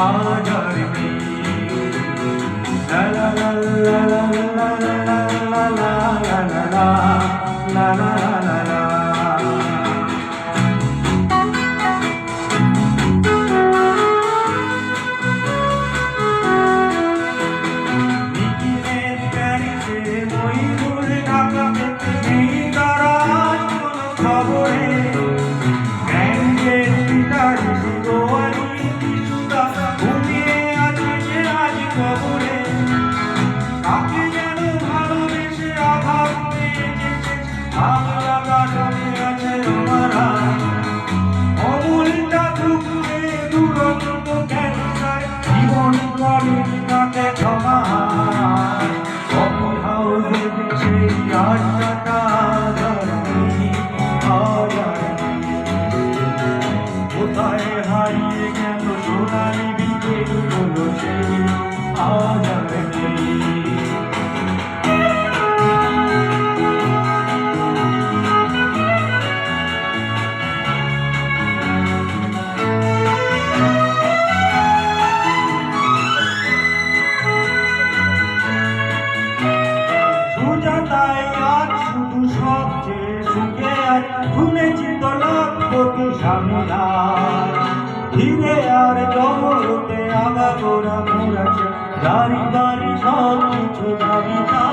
आज और नहीं। ला ला ला ला ला ला ला ला ला ला ला ला ला ला। কোথায় হারিয়ে গেল সোনালি বিকেলগুলো সেই আজ আর নেই। সুজাতাই আজ শুধু সবচেয়ে সুখে আজ শুনেছি তো লাখপতি স্বামীরা ধীরে আর জগতে আগাগোড়া মোড়াছে গাড়ি গাড়ি সব কিছু দাবিতা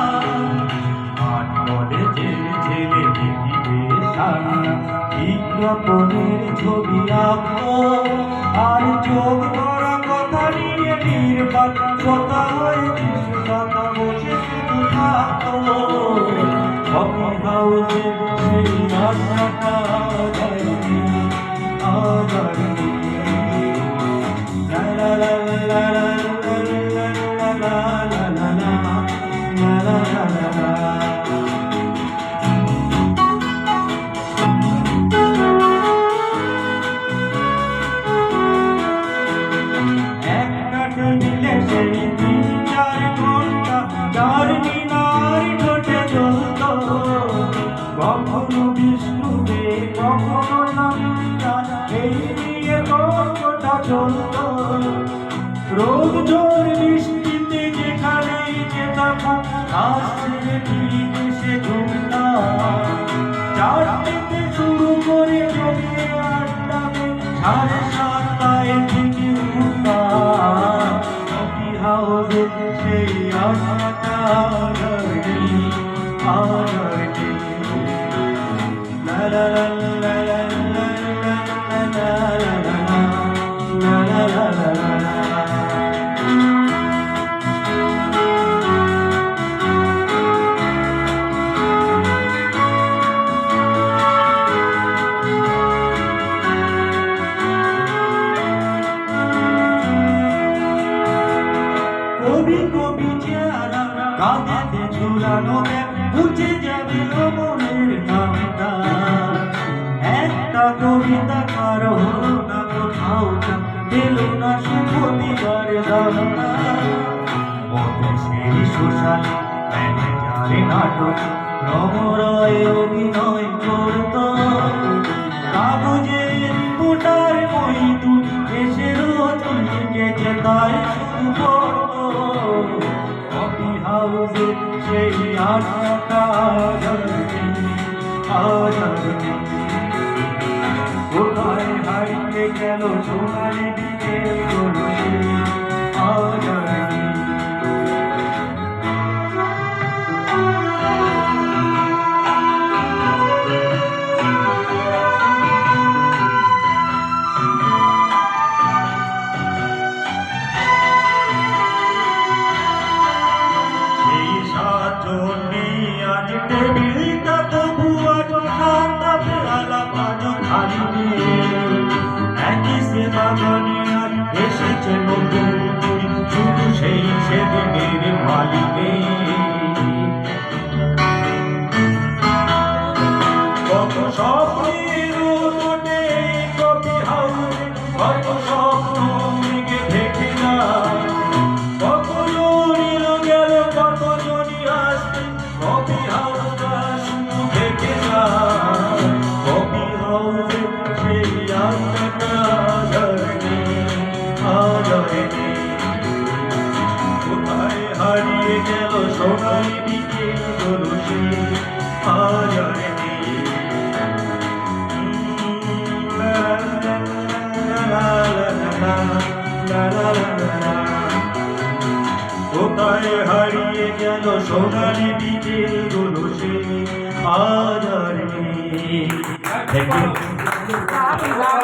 আট কলেজের ছেলে দেখিবে সারা বিজ্ঞাপনের ছবি আঁকো আর চোখ ভরা কথা নিয়ে নির্বাক কথা হয়েছিস কথা বসে শুধু থাকো কফি হাউসে সেই আড্ডাটা যায়নি আজ আর নেই। লা লা লা লা লা লা লা লা লা লা লা। একটা টেবিলে সেই 3-4 ঘন্টা জার্নি নার ঠোঁটে চলত কখনো বিষ্ণুবে কখনো নামিরা এই নিয়ে গল্পটা চলত রোদ ঝড় বৃষ্টিতে যেখানেই যেতাম আসছে ঠিক সে ঘুমটা 4 শুরু করে জমে আড্ডাবে 7:30টায় থেকে উঠা কফি হাউসে সেই আড্ডাটা আজ আর নেই আজ আর নেই। লা লা লা লা লা লা লা লা লা লা লা লা। কবি কবি চেহারা কাঁধেতে ঝুলানো মুছে যাবে মনের নামটা একটা কবিতা কার হলো না কোথাও পেল না শুভ দিবার দামটা অফিসের শ্মশানে ম্যানেজারে নাটক রমরয় অভিনয় করত কাগজের রিপোর্টার মইদুল এসে রোজ লিখেছে তাই শুধু পড়ত কফি হাউসে সেই আড্ডাটা আজ আর নেই আজ আর নেই। কোথায় হারিয়ে গেল সোনালি বিকেলগুলো সেই আজ আর নেই। আজ টেবিলটা তবু আজ খাতা পেয়ালা পাঁচ খালি একই সে বাগানে আজ আজ আর নেই। কোথায় হারিয়ে গেল সোনালি বিকেলগুলো সে আজ আর নেই। কোথায় হারিয়ে গেল সোনালি বিকেলগুলো সে আজ আর নেই। Thank you.